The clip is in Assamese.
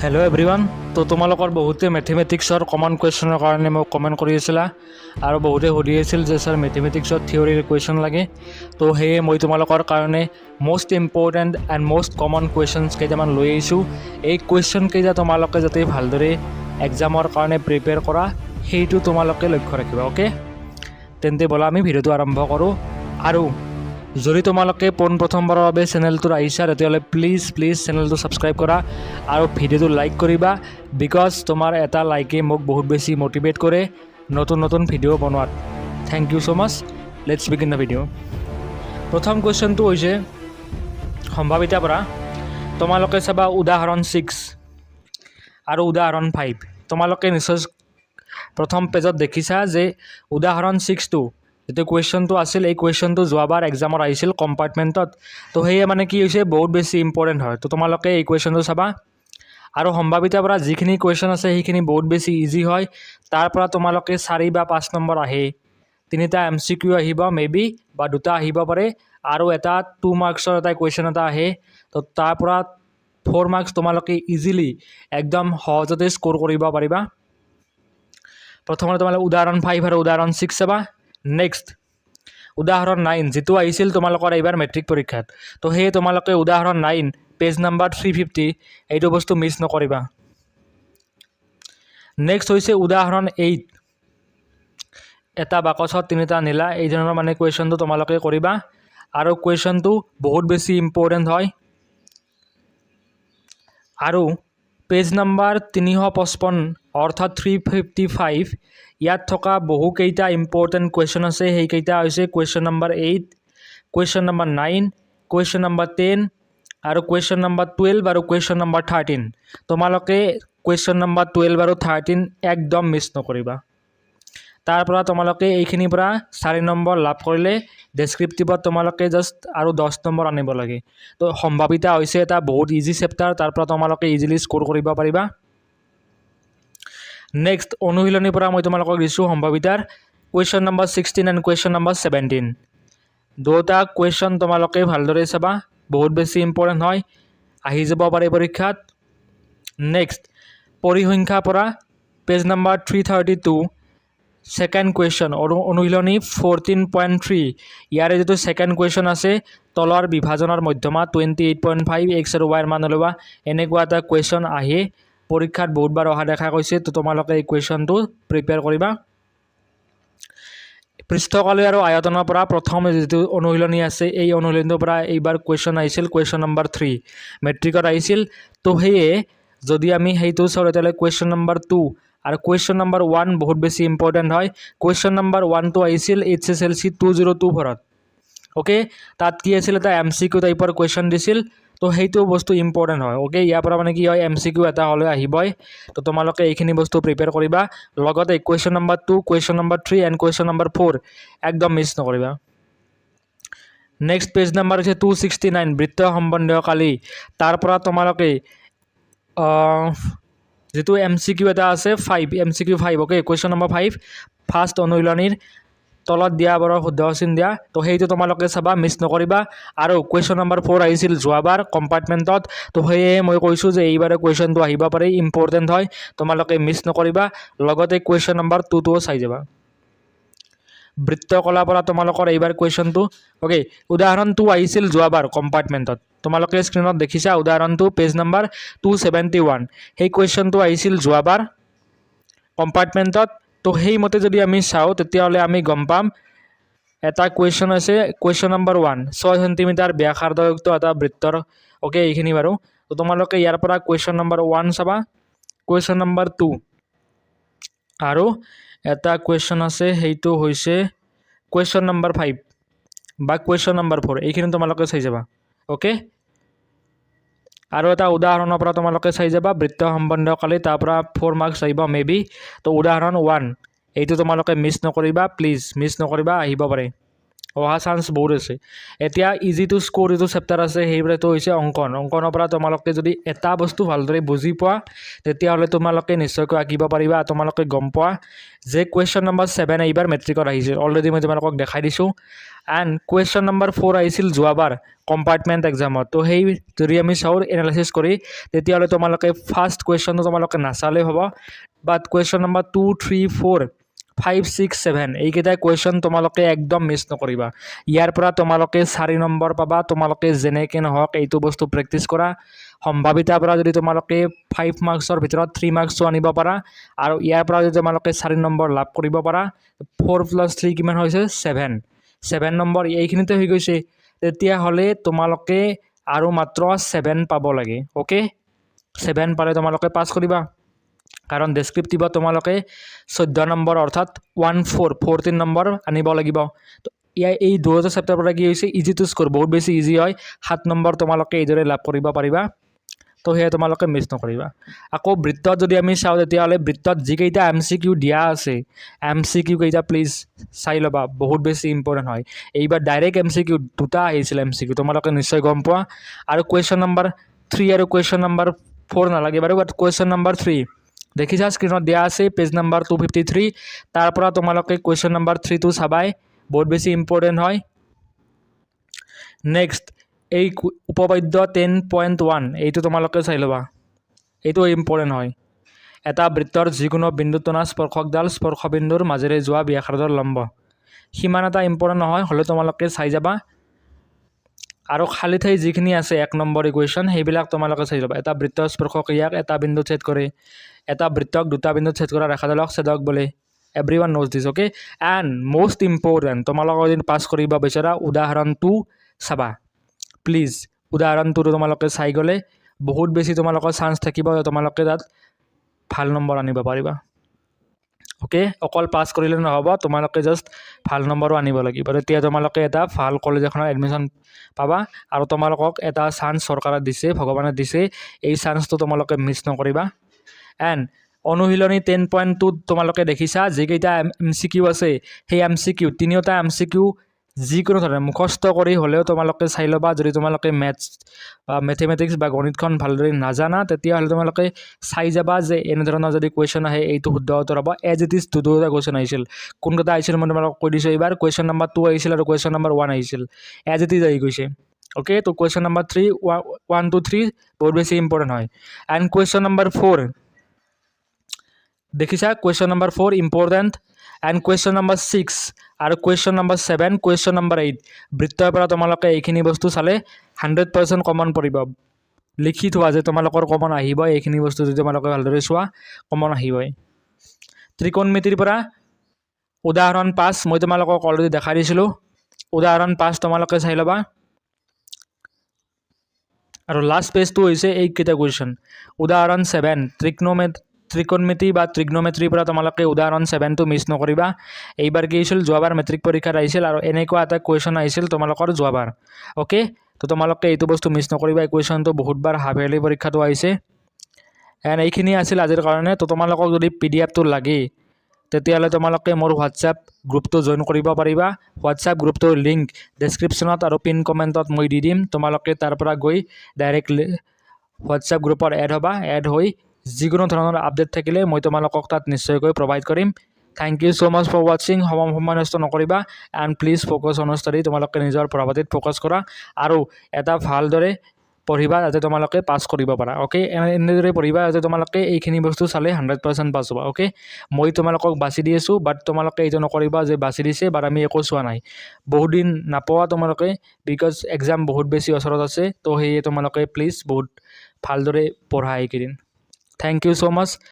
Hello' everyone. তো তোমালোকৰ বহুতে মেথমেটিক্সৰ কমন কুৱেশ্যনৰ কাৰণে মোক কমেণ্ট কৰি আছিলা আৰু বহুতে সুধি আছিল যে ছাৰ মেথমেটিক্সত থিয়ৰীৰ কুৱেশ্যন লাগে। তো সেয়ে মই তোমালোকৰ কাৰণে most important and most common questions কেইটামান লৈ আহিছোঁ। এই কুৱেশ্যন কেইটা তোমালোকে যাতে ভালদৰে এক্সামৰ কাৰণে প্ৰিপেয়াৰ কৰা সেইটো তোমালোকে লক্ষ্য ৰাখিবা। অ'কে, তেন্তে ব'লা আমি ভিডিঅ'টো আৰম্ভ কৰোঁ। আৰু যদি তোমালোকে পোনপ্ৰথমবাৰৰ বাবে চেনেলটোত আহিছা তেতিয়াহ'লে প্লিজ চেনেলটো ছাবস্ক্ৰাইব কৰা আৰু ভিডিঅ'টো লাইক কৰিবা, বিকজ তোমাৰ এটা লাইকে মোক বহুত বেছি মটিভেট কৰে নতুন নতুন ভিডিঅ' বনোৱাত। Thank you so' much. Let's begin the video'. প্ৰথম কুৱেশ্যনটো হৈছে সম্ভাৱিতাৰ পৰা। তোমালোকে চাবা উদাহৰণ 6 আৰু উদাহৰণ 5। তোমালোকে নিশ্চয় প্ৰথম পেজত দেখিছা যে উদাহৰণ 6টো যিটো কুৱেশ্যনটো আছিল, এই কুৱেশ্যনটো যোৱাবাৰ এক্সামত আহিছিল কম্পাৰ্টমেণ্টত। তো সেয়ে মানে কি হৈছে বহুত বেছি ইম্পৰ্টেণ্ট হয়। তো তোমালোকে এই কুৱেশ্যনটো চাবা আৰু সম্ভাৱিতাৰ পৰা যিখিনি কুৱেশ্যন আছে সেইখিনি বহুত বেছি ইজি হয়। তাৰ পৰা তোমালোকে 4 বা 5 নম্বৰ আহে, 3টা MCQ আহিব মেবি বা 2টা আহিব পাৰে, আৰু এটা 2 মাৰ্কছৰ এটা কুৱেশ্যন এটা আহে। তো তাৰ পৰা 4 মাৰ্কছ তোমালোকে ইজিলি একদম সহজতে স্ক'ৰ কৰিব পাৰিবা। প্ৰথমতে তোমালোকে উদাহৰণ 5 আৰু উদাহৰণ 6 চাবা। নেক্সট উদাহৰণ 9 যিটো আহিছিল তোমালোকৰ এইবাৰ মেট্ৰিক পৰীক্ষাত। তো সেয়ে তোমালোকে উদাহৰণ 9 পেজ নাম্বাৰ 350 এইটো বস্তু মিছ নকৰিবা। নেক্সট হৈছে উদাহৰণ 8 এটা বাকচত 3টা নীলা, এই ধৰণৰ মানে কুৱেশ্যনটো তোমালোকে কৰিবা আৰু কুৱেশ্যনটো বহুত বেছি ইম্পৰ্টেণ্ট হয়। আৰু পেজ নাম্বাৰ 355 অৰ্থাৎ 355 ইয়াত থকা বহুকেইটা ইম্পৰ্টেণ্ট কুৱেশ্যন আছে। সেইকেইটা হৈছে question number 8, question number 9, question number 10 আৰু কুৱেশ্যন নাম্বাৰ 12 আৰু কুৱেশ্যন নাম্বাৰ 13। তোমালোকে কুৱেশ্যন নাম্বাৰ 12 আৰু 13 একদম মিছ নকৰিবা। তাৰ পৰা তোমালোকে এইখিনিৰ পৰা 4 নম্বৰ লাভ কৰিলে ডেছক্ৰিপটিভত তোমালোকে জাষ্ট আৰু 10 নম্বৰ আনিব লাগে। তো সম্ভাৱিতা হৈছে এটা বহুত ইজি চেপ্টাৰ, তাৰ পৰা তোমালোকে ইজিলি স্ক'ৰ কৰিব পাৰিবা। নেক্সট অনুশীলনীৰ পৰা মই তোমালোকক দিছোঁ সম্ভাৱিতাৰ question number 16 and question number 17। দুটা কুৱেশ্যন তোমালোকে ভালদৰে চাবা, বহুত বেছি ইম্পৰ্টেণ্ট হয়, আহি যাব পাৰে পৰীক্ষাত। নেক্সট পৰিসংখ্যাৰ পৰা পেজ নাম্বাৰ 332 ছেকেণ্ড কুৱেশ্যন অনুশীলনী 14.3। ইয়াৰে যিটো ছেকেণ্ড কুৱেশ্যন আছে তলৰ বিভাজনৰ মধ্যমা 28.5 x আৰু y মান ওলোৱা, এনেকুৱা এটা কুৱেশ্যন আহে পৰীক্ষাত বহুতবাৰ অহা দেখা গৈছে। তো তোমালোকে এই কুৱেশ্যনটো প্ৰিপেয়াৰ কৰিবা। পৃষ্ঠকালি আৰু আয়তনৰ পৰা প্ৰথম যিটো অনুশীলনী আছে এই অনুশীলনীটোৰ পৰা এইবাৰ কুৱেশ্যন আহিছিল, কুৱেশ্যন নাম্বাৰ 3 মেট্ৰিকত আহিছিল। তো সেয়ে যদি আমি সেইটো চাওঁ তেতিয়াহ'লে কুৱেশ্যন নাম্বাৰ 2 আৰু কুৱেশ্যন নাম্বাৰ 1 বহুত বেছি ইম্পৰ্টেণ্ট হয়। কুৱেশ্যন নাম্বাৰ 1টো আহিছিল HSLC 2024ত। অ'কে, তাত কি আছিল, এটা MCQ টাইপৰ কুৱেশ্যন দিছিল। তো সেইটো বস্তু ইম্পৰ্টেণ্ট হয়। অ'কে, ইয়াৰ পৰা মানে কি হয় MCQ এটা হ'লে আহিবই। তো তোমালোকে এইখিনি বস্তু প্ৰিপেয়াৰ কৰিবা। লগতে question number 2, question number 3 and question number 4 একদম মিছ নকৰিবা। নেক্সট পেজ নাম্বাৰ হৈছে 269 বৃত্ত সম্বন্ধীয় কালি। তাৰ পৰা তোমালোকে যিটো MCQ এটা আছে 5 MCQ 5। Okay, question number 5 first অনুশীলনীৰ তলত দিয়া বৰ শুদ্ধ চিন দিয়া। তো সেইটো তোমালোকে চাবা, মিছ নকৰিবা। আৰু কুৱেশ্যন নম্বৰ 4 আহিছিল যোৱাবাৰ কম্পাৰ্টমেণ্টত। তো সেয়ে মই কৈছোঁ যে এইবাৰে কুৱেশ্যনটো আহিব পাৰে, ইম্পৰ্টেণ্ট হয়, তোমালোকে মিছ নকৰিবা। লগতে কুৱেশ্যন নম্বৰ 2টোও চাই যাবা। বৃত্তকলাৰ পৰা তোমালোকৰ এইবাৰ কুৱেশ্যনটো অ'কে উদাহৰণটো আহিছিল যোৱাবাৰ কম্পাৰ্টমেণ্টত। তোমালোকে স্ক্ৰীণত দেখিছা উদাহৰণটো পেজ নাম্বাৰ 271। সেই কুৱেশ্যনটো আহিছিল যোৱাবাৰ কম্পাৰ্টমেণ্টত। তো সেইমতে যদি আমি চাওঁ তেতিয়াহ'লে আমি গম পাম এটা কুৱেশ্যন আছে কুৱেশ্যন নম্বৰ 1 6 চেণ্টিমিটাৰ ব্যাসাৰ্ধযুক্ত এটা বৃত্তৰ। অ'কে, এইখিনি বাৰু। তো তোমালোকে ইয়াৰ পৰা কুৱেশ্যন নম্বৰ 1 চাবা, কুৱেশ্যন নম্বৰ 2 আৰু এটা কুৱেশ্যন আছে সেইটো হৈছে কুৱেশ্যন নম্বৰ 5 বা কুৱেশ্যন নম্বৰ 4। এইখিনি তোমালোকে চাই যাবা। অ'কে, আৰু এটা উদাহৰণৰ পৰা তোমালোকে চাই যাবা বৃত্ত সম্বন্ধীয় কালি, তাৰ পৰা 4 মাৰ্কছ আহিব মেবি। তো উদাহৰণ 1 এইটো তোমালোকে মিছ নকৰিবা, প্লিজ মিছ নকৰিবা, আহিব পাৰে। অহা চান্স বহুত আছে এতিয়া ইজি টু স্ক'ৰ যিটো চেপ্টাৰ আছে সেইবোৰেতো হৈছে অংকনৰ পৰা তোমালোকে যদি এটা বস্তু ভালদৰে বুজি পোৱা তেতিয়াহ'লে তোমালোকে নিশ্চয়কৈ আঁকিব পাৰিবা তোমালোকে গম পোৱা যে কুৱেশ্যন নম্বৰ 7 এইবাৰ মেট্ৰিকত আহিছিল অলৰেডি মই তোমালোকক দেখাই দিছোঁ এণ্ড কুৱেশ্যন নম্বৰ 4 আহিছিল যোৱাবাৰ কম্পাৰ্টমেণ্ট এক্সামত তো সেই যদি আমি চাওঁ এনালাইচিছ কৰি তেতিয়াহ'লে তোমালোকে ফাৰ্ষ্ট কুৱেশ্যনটো তোমালোকে নাচালেই হ'ব বাট কুৱেশ্যন নম্বৰ 2 3 4 5 6 7 এইকেইটা কুৱেশ্যন তোমালোকে একদম মিছ নকৰিবা ইয়াৰ পৰা তোমালোকে 4 নম্বৰ পাবা তোমালোকে যেনেকৈ নহওক এইটো বস্তু প্ৰেক্টিছ কৰা সম্ভাৱিতাৰ পৰা যদি তোমালোকে 5 মাৰ্কছৰ ভিতৰত 3 মাৰ্কছো আনিব পাৰা আৰু ইয়াৰ পৰা যদি তোমালোকে 4 নম্বৰ লাভ কৰিব পাৰা 4 + 3 কিমান হৈছে 7 নম্বৰ এইখিনিতে হৈ গৈছে তেতিয়াহ'লে তোমালোকে আৰু মাত্ৰ 7 পাব লাগে অ'কে 7 পালে তোমালোকে পাছ কৰিবা কাৰণ ডেছক্ৰিপটিভত তোমালোকে 14 নম্বৰ অৰ্থাৎ 14 নম্বৰ আনিব লাগিব তো এই দুটা চেপ্টাৰৰ পৰা কি হৈছে ইজি টু স্ক'ৰ বহুত বেছি ইজি হয় 7 নম্বৰ তোমালোকে এইদৰে লাভ কৰিব পাৰিবা তো সেয়া তোমালোকে মিছ নকৰিবা আকৌ বৃত্তত যদি আমি চাওঁ তেতিয়াহ'লে বৃত্তত যিকেইটা MCQ দিয়া আছে MCQ কেইটা প্লিজ চাই ল'বা বহুত বেছি ইম্পৰ্টেণ্ট হয় এইবাৰ ডাইৰেক্ট MCQ দুটা আহিছিল MCQ তোমালোকে নিশ্চয় গম পোৱা আৰু কুৱেশ্যন নম্বৰ 3 আৰু কুৱেশ্যন নম্বৰ 4 নালাগে বাৰু বাট কুৱেশ্যন নম্বৰ 3 দেখিছা স্ক্ৰীনত দিয়া আছে পেজ নম্বৰ 253 তাৰ পৰা তোমালোকে কুৱেশ্যন নম্বৰ 3 টো চাবাই বহুত বেছি ইম্পৰ্টেণ্ট হয় নেক্সট এই উপপাদ্য 10.1 এইটো তোমালোকে চাই ল'বা এইটো ইম্পৰ্টেণ্ট হয় এটা বৃত্তৰ যিকোনো বিন্দুত টনা স্পৰ্শকডাল স্পৰ্শবিন্দুৰ মাজেৰে যোৱা ব্যাসাৰ্ধৰ লম্ব সিমান এটা ইম্পৰ্টেণ্ট নহয় হ'লে তোমালোকে চাই যাবা আৰু খালী ঠাই যিখিনি আছে 1 নম্বৰ ইকুৱেশ্যন সেইবিলাক তোমালোকে চাই ল'বা এটা বৃত্তৰ স্পৰ্শক ইয়াক এটা বিন্দুত ছেদ কৰে এটা বৃত্তক দুটা বিন্দুত ছেদ কৰা ৰেখাডালক ছেদক বোলে everyone knows this okay and most important তোমালোকৰ যদি পাছ কৰিব বিচৰা উদাহৰণটো চাবা প্লিজ উদাহৰণটো তোমালোকে চাই গ'লে বহুত বেছি তোমালোকৰ চান্স থাকিব তোমালোকে তাত ভাল নম্বৰ আনিব পাৰিবা অ'কে অকল পাছ কৰিলে নহ'ব তোমালোকে জাষ্ট ভাল নম্বৰো আনিব লাগিব তেতিয়া তোমালোকে এটা ভাল কলেজ এখনত এডমিশ্যন পাবা আৰু তোমালোকক এটা চান্স চৰকাৰে দিছে ভগৱানে দিছে এই চান্সটো তোমালোকে মিছ নকৰিবা এণ্ড অনুশীলনী 10.2 তোমালোকে দেখিছা যিকেইটা MCQ আছে সেই MCQ তিনিওটা MCQ যিকোনো ধৰণে মুখস্থ কৰি হ'লেও তোমালোকে চাই ল'বা যদি তোমালোকে মেথমেটিক্স বা গণিতখন ভালদৰে নাজানা তেতিয়াহ'লে তোমালোকে চাই যাবা যে এনেধৰণৰ যদি কুৱেশ্যন আহে এইটো শুদ্ধ উত্তৰ হ'ব এজ ইট ইজ দুটা কুৱেশ্যন আহিছিল কোনকেইটা আহিছিল মই তোমালোকক কৈ দিছোঁ এইবাৰ কুৱেশ্যন নম্বৰ 2 আহিছিল আৰু কুৱেশ্যন নম্বৰ 1 আহিছিল এজ ইট ইজ আহি গৈছে অ'কে তো কুৱেশ্যন নম্বৰ 3 1 2 3 বহুত বেছি ইম্পৰ্টেণ্ট হয় এণ্ড কুৱেশ্যন নম্বৰ 4 দেখিছা question number 4 important and question number 6 আৰু কুৱেশ্যন নম্বৰ 7 কুৱেশ্যন নম্বৰ 8 বৃত্তৰ পৰা তোমালোকে এইখিনি বস্তু চালে 100% কমন পৰিব লিখি থোৱা যে তোমালোকৰ কমন আহিব এইখিনি বস্তু যদি তোমালোকে ভালদৰে চোৱা কমন আহিবই ত্ৰিকোণমিতিৰ পৰা উদাহৰণ 5 মই তোমালোকক অলৰেডি দেখাই দিছিলোঁ উদাহৰণ 5 তোমালোকে চাই ল'বা আৰু লাষ্ট পেজটো হৈছে এইকেইটা কুৱেশ্যন উদাহৰণ 7 ত্ৰিকোণমিতি বা ট্ৰিগনমেট্ৰিৰ পৰা তোমালোকে উদাহৰণ 7টো মিছ নকৰিবা এইবাৰ কি হৈছিল যোৱাবাৰ মেট্ৰিক পৰীক্ষাত আহিছিল আৰু এনেকুৱা এটা কুৱেশ্যন আহিছিল তোমালোকৰ যোৱাবাৰ অ'কে তো তোমালোকে এইটো বস্তু মিছ নকৰিবা এই কুৱেশ্যনটো বহুতবাৰ হাফ ইয়াৰলি পৰীক্ষাটো আহিছে এণ্ড এইখিনি আছিল আজিৰ কাৰণে তো তোমালোকক যদি PDF-টো লাগে তেতিয়াহ'লে তোমালোকে মোৰ হোৱাটছআপ গ্ৰুপটো জইন কৰিব পাৰিবা হোৱাটছআপ গ্ৰুপটোৰ লিংক ডেছক্ৰিপশ্যনত আৰু পিন কমেণ্টত মই দি দিম তোমালোকে তাৰ পৰা গৈ ডাইৰেক্ট হোৱাটছআপ গ্ৰুপত এড হৈ যিকোনো ধৰণৰ আপডেট থাকিলে মই তোমালোকক তাত নিশ্চয়কৈ প্ৰভাইড কৰিম thank you so' much for ৱাচিং সময় নষ্ট নকৰিবা and please focus on study তোমালোকে নিজৰ পঢ়া পাতিত ফ'কাছ কৰা আৰু এটা ভালদৰে পঢ়িবা যাতে তোমালোকে পাছ কৰিব পাৰা অ'কে এনেদৰে পঢ়িবা যাতে তোমালোকে এইখিনি বস্তু চালে 100% পাছ হ'বা অ'কে মই তোমালোকক বাছি দি আছোঁ বাট তোমালোকে এইটো নকৰিবা যে বাছি দিছে বাট আমি একো চোৱা নাই বহুত দিন নাপোৱা তোমালোকে বিকজ এক্সাম বহুত বেছি ওচৰত আছে তো সেয়ে তোমালোকে প্লিজ বহুত ভালদৰে পঢ়া এইকেইদিন Thank you so much.